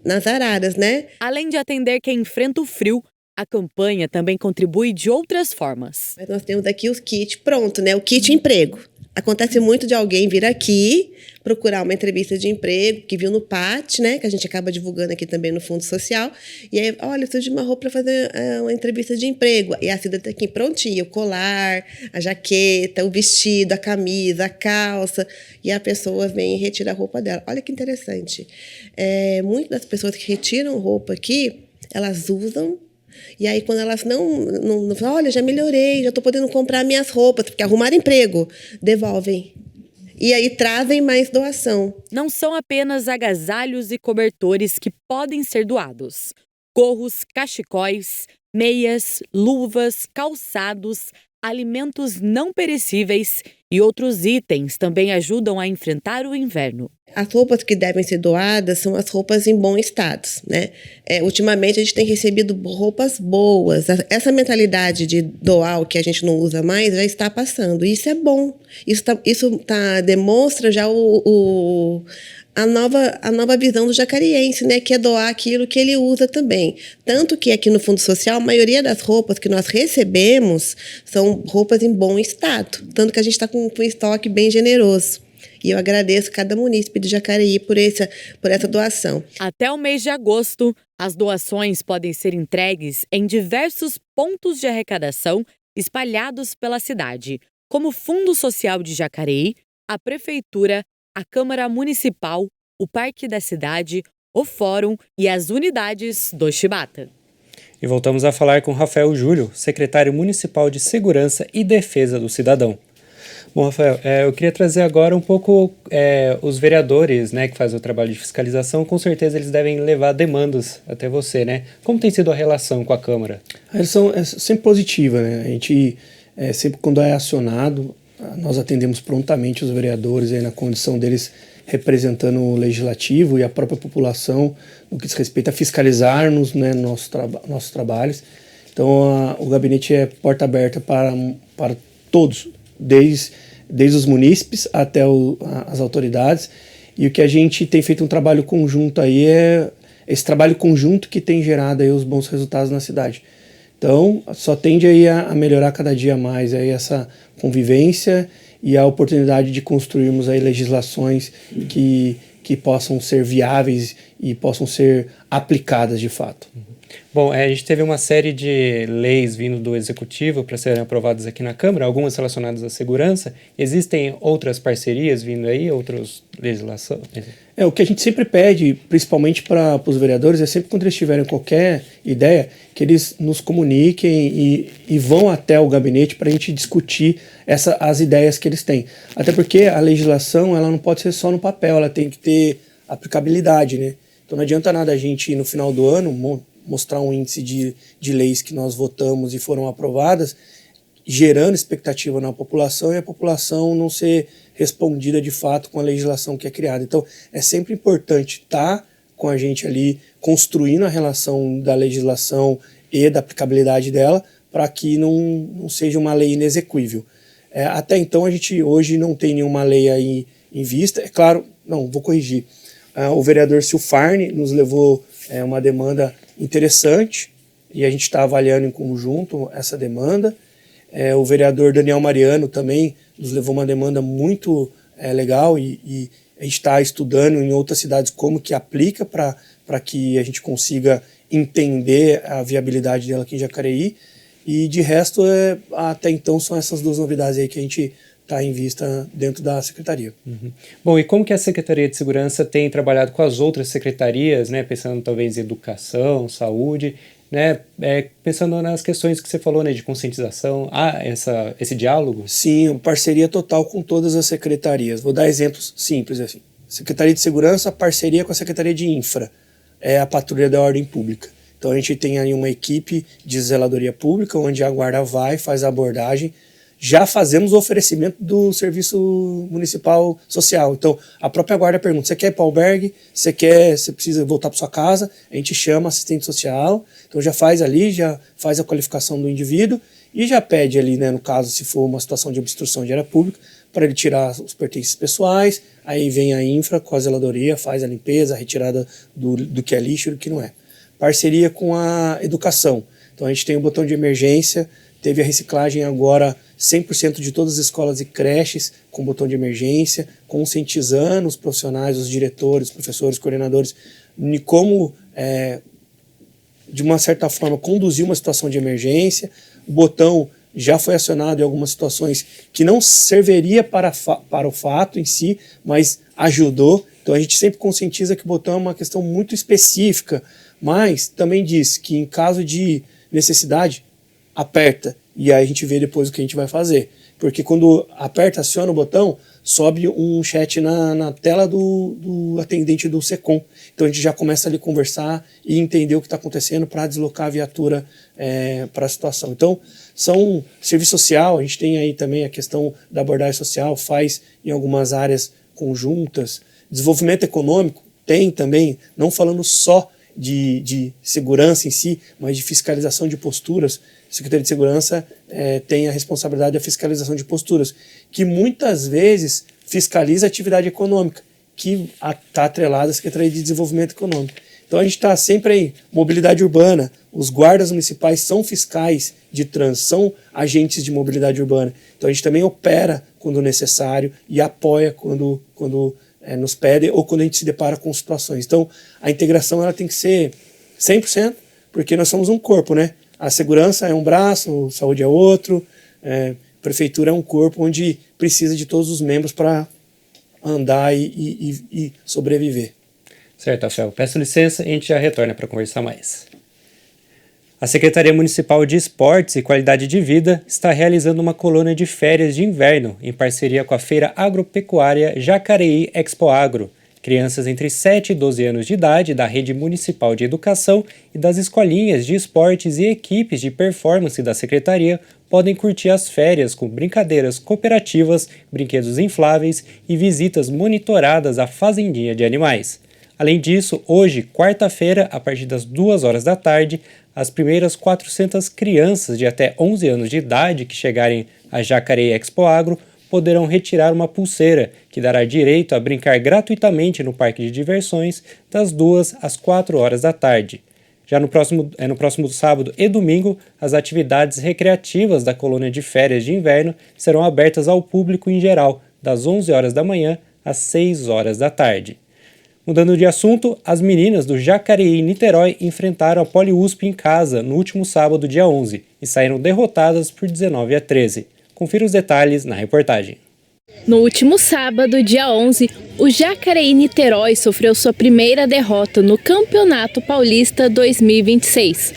nas araras, né? Além de atender quem enfrenta o frio, a campanha também contribui de outras formas. Mas nós temos aqui os kits pronto, né? O kit emprego. Acontece muito de alguém vir aqui procurar uma entrevista de emprego, que viu no PAT, né, que a gente acaba divulgando aqui também no Fundo Social, e aí, olha, eu preciso de uma roupa para fazer uma entrevista de emprego. E a Cida está aqui prontinha, o colar, a jaqueta, o vestido, a camisa, a calça, e a pessoa vem e retira a roupa dela. Olha que interessante. Muitas das pessoas que retiram roupa aqui, elas usam, e aí quando elas não falam, olha, já melhorei, já estou podendo comprar minhas roupas, porque arrumaram emprego, devolvem. E aí trazem mais doação. Não são apenas agasalhos e cobertores que podem ser doados. Gorros, cachecóis, meias, luvas, calçados, alimentos não perecíveis e outros itens também ajudam a enfrentar o inverno. As roupas que devem ser doadas são as roupas em bom estado, né? Ultimamente a gente tem recebido roupas boas. Essa mentalidade de doar o que a gente não usa mais já está passando. E isso é bom. Isso demonstra já a nova visão do jacariense, né? Que é doar aquilo que ele usa também. Tanto que aqui no Fundo Social, a maioria das roupas que nós recebemos são roupas em bom estado. Tanto que a gente está com um estoque bem generoso. E eu agradeço cada munícipe de Jacareí por essa doação. Até o mês de agosto, as doações podem ser entregues em diversos pontos de arrecadação espalhados pela cidade, como o Fundo Social de Jacareí, a Prefeitura, a Câmara Municipal, o Parque da Cidade, o Fórum e as unidades do Chibata. E voltamos a falar com Rafael Júlio, secretário municipal de Segurança e Defesa do Cidadão. Bom, Rafael, eu queria trazer agora um pouco os vereadores, né, que fazem o trabalho de fiscalização. Com certeza eles devem levar demandas até você, né? Como tem sido a relação com a Câmara? A relação é sempre positiva, né? A gente, sempre quando é acionado, nós atendemos prontamente os vereadores aí na condição deles representando o legislativo e a própria população no que diz respeito a fiscalizar-nos, né, nossos trabalhos. Então, o gabinete é porta aberta para todos, desde os munícipes até as autoridades. E o que a gente tem feito um trabalho conjunto aí é esse trabalho conjunto que tem gerado aí os bons resultados na cidade. Então, só tende aí a melhorar cada dia mais aí essa convivência e a oportunidade de construirmos aí legislações que possam ser viáveis e possam ser aplicadas de fato. Bom, a gente teve uma série de leis vindo do Executivo para serem aprovadas aqui na Câmara, algumas relacionadas à segurança. Existem outras parcerias vindo aí, outras legislações? O que a gente sempre pede, principalmente para os vereadores, é sempre quando eles tiverem qualquer ideia, que eles nos comuniquem e vão até o gabinete para a gente discutir as ideias que eles têm. Até porque a legislação ela não pode ser só no papel, ela tem que ter aplicabilidade, né? Então não adianta nada a gente, no final do ano, mostrar um índice de leis que nós votamos e foram aprovadas, gerando expectativa na população e a população não ser respondida de fato com a legislação que é criada. Então, é sempre importante estar com a gente ali, construindo a relação da legislação e da aplicabilidade dela, para que não seja uma lei inexequível. Até então, a gente hoje não tem nenhuma lei aí em vista. É claro, vou corrigir. O vereador Silfarne nos levou uma demanda interessante e a gente está avaliando em conjunto essa demanda. O vereador Daniel Mariano também nos levou uma demanda muito legal e a gente está estudando em outras cidades como que aplica para que a gente consiga entender a viabilidade dela aqui em Jacareí. E de resto, até então, são essas duas novidades aí que a gente está em vista dentro da Secretaria. Uhum. Bom, e como que a Secretaria de Segurança tem trabalhado com as outras secretarias, né, pensando talvez em educação, saúde, né, pensando nas questões que você falou, né, de conscientização, esse diálogo? Sim, parceria total com todas as secretarias. Vou dar exemplos simples assim. Secretaria de Segurança, parceria com a Secretaria de Infra, é a Patrulha da Ordem Pública. Então a gente tem aí uma equipe de zeladoria pública, onde a guarda vai, faz a abordagem. Já fazemos o oferecimento do serviço municipal social. Então, a própria guarda pergunta, você quer ir para o albergue? Você precisa voltar para sua casa? A gente chama assistente social, então já faz ali, já faz a qualificação do indivíduo e já pede ali, né, no caso, se for uma situação de obstrução de área pública, para ele tirar os pertences pessoais, aí vem a infra com a zeladoria, faz a limpeza, a retirada do que é lixo e do que não é. Parceria com a educação. Então, a gente tem o botão de emergência, teve a reciclagem agora 100% de todas as escolas e creches com botão de emergência, conscientizando os profissionais, os diretores, professores, coordenadores, de como, de uma certa forma, conduzir uma situação de emergência. O botão já foi acionado em algumas situações que não serviria para o fato em si, mas ajudou. Então a gente sempre conscientiza que o botão é uma questão muito específica, mas também diz que em caso de necessidade, aperta, e aí a gente vê depois o que a gente vai fazer. Porque quando aperta, aciona o botão, sobe um chat na tela do atendente do SECOM. Então a gente já começa ali a conversar e entender o que está acontecendo para deslocar a viatura para a situação. Então são serviço social, a gente tem aí também a questão da abordagem social, faz em algumas áreas conjuntas. Desenvolvimento econômico tem também, não falando só de segurança em si, mas de fiscalização de posturas. A Secretaria de Segurança tem a responsabilidade da fiscalização de posturas, que muitas vezes fiscaliza a atividade econômica, que está atrelada à Secretaria de Desenvolvimento Econômico. Então a gente está sempre aí, mobilidade urbana, os guardas municipais são fiscais de trânsito, são agentes de mobilidade urbana. Então a gente também opera quando necessário e apoia quando nos pedem ou quando a gente se depara com situações. Então a integração ela tem que ser 100%, porque nós somos um corpo, né? A segurança é um braço, a saúde é outro, a prefeitura é um corpo onde precisa de todos os membros para andar e sobreviver. Certo, Rafael. Peço licença e a gente já retorna para conversar mais. A Secretaria Municipal de Esportes e Qualidade de Vida está realizando uma colônia de férias de inverno em parceria com a Feira Agropecuária Jacareí Expo Agro. Crianças entre 7 e 12 anos de idade da Rede Municipal de Educação e das escolinhas de esportes e equipes de performance da Secretaria podem curtir as férias com brincadeiras cooperativas, brinquedos infláveis e visitas monitoradas à fazendinha de animais. Além disso, hoje, quarta-feira, a partir das 2 horas da tarde, as primeiras 400 crianças de até 11 anos de idade que chegarem à Jacareí Expo Agro poderão retirar uma pulseira que dará direito a brincar gratuitamente no parque de diversões das 2 às 4 horas da tarde. Já no próximo sábado e domingo, as atividades recreativas da colônia de férias de inverno serão abertas ao público em geral, das 11 horas da manhã às 6 horas da tarde. Mudando de assunto, as meninas do Jacareí Niterói enfrentaram a PoliUSP em casa no último sábado, dia 11, e saíram derrotadas por 19-13. Confira os detalhes na reportagem. No último sábado, dia 11, o Jacareí Niterói sofreu sua primeira derrota no Campeonato Paulista 2026.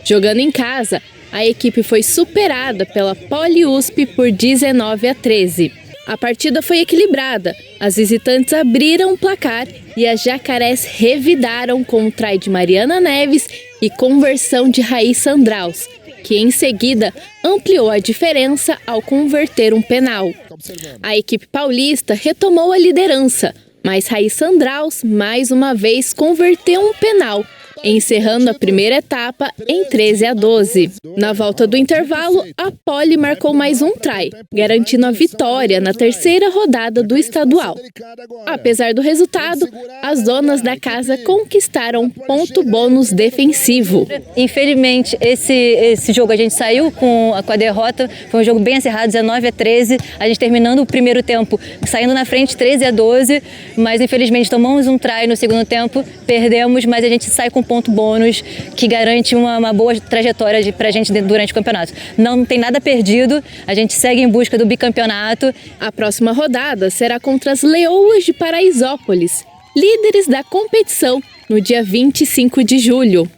Jogando em casa, a equipe foi superada pela PoliUSP por 19-13. A partida foi equilibrada, as visitantes abriram o placar e as jacarés revidaram com o try de Mariana Neves e conversão de Raíssa Andraus, que em seguida ampliou a diferença ao converter um penal. A equipe paulista retomou a liderança, mas Raíssa Andraus mais uma vez converteu um penal, encerrando a primeira etapa em 13-12. Na volta do intervalo, a Poli marcou mais um try, garantindo a vitória na terceira rodada do estadual. Apesar do resultado, as donas da casa conquistaram ponto bônus defensivo. Infelizmente, esse jogo a gente saiu com a derrota, foi um jogo bem acirrado, 19-13, a gente terminando o primeiro tempo, saindo na frente 13-12, mas infelizmente tomamos um try no segundo tempo, perdemos, mas a gente sai com ponto bônus que garante uma boa trajetória pra gente durante o campeonato. Não tem nada perdido, a gente segue em busca do bicampeonato. A próxima rodada será contra as Leoas de Paraisópolis, líderes da competição, no dia 25 de julho.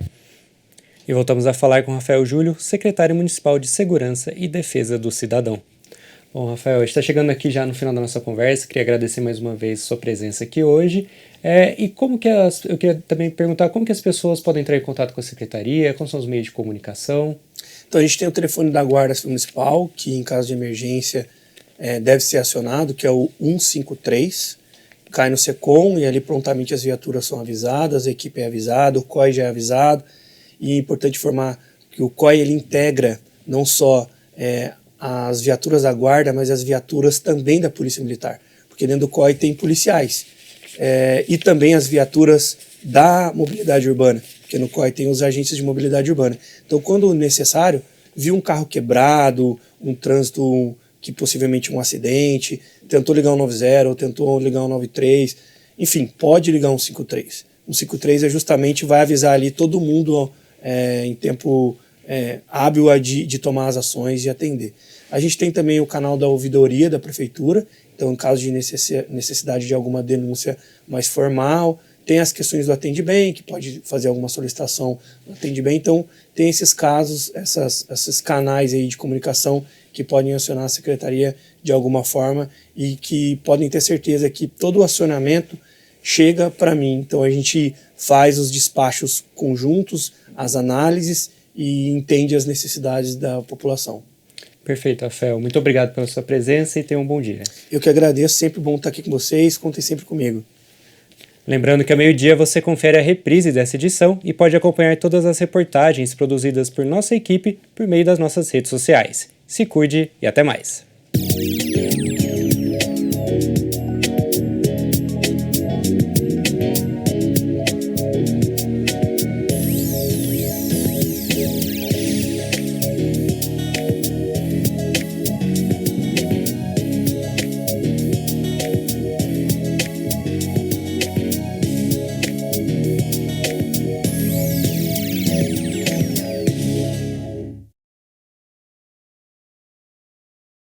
E voltamos a falar com Rafael Júlio, secretário municipal de Segurança e Defesa do Cidadão. Bom, Rafael, a gente está chegando aqui já no final da nossa conversa, queria agradecer mais uma vez sua presença aqui hoje. E eu queria também perguntar como que as pessoas podem entrar em contato com a Secretaria, quais são os meios de comunicação? Então a gente tem o telefone da Guarda Municipal, que em caso de emergência deve ser acionado, que é o 153, cai no SECOM e ali prontamente as viaturas são avisadas, a equipe é avisada, o COI já é avisado, e é importante informar que o COI ele integra não só as viaturas da Guarda, mas as viaturas também da Polícia Militar, porque dentro do COI tem policiais, e também as viaturas da mobilidade urbana, porque no COI tem os agentes de mobilidade urbana. Então, quando necessário, viu um carro quebrado, um trânsito que possivelmente um acidente, tentou ligar o 190 ou tentou ligar o 193, enfim, pode ligar o 153. O 153 justamente vai avisar ali todo mundo em tempo hábil de tomar as ações e atender. A gente tem também o canal da ouvidoria da prefeitura, então em caso de necessidade de alguma denúncia mais formal, tem as questões do Atende Bem, que pode fazer alguma solicitação do Atende Bem, então tem esses casos, esses canais aí de comunicação que podem acionar a secretaria de alguma forma e que podem ter certeza que todo o acionamento chega para mim. Então a gente faz os despachos conjuntos, as análises e entende as necessidades da população. Perfeito, Rafael. Muito obrigado pela sua presença e tenha um bom dia. Eu que agradeço, sempre bom estar aqui com vocês, contem sempre comigo. Lembrando que ao meio-dia você confere a reprise dessa edição e pode acompanhar todas as reportagens produzidas por nossa equipe por meio das nossas redes sociais. Se cuide e até mais!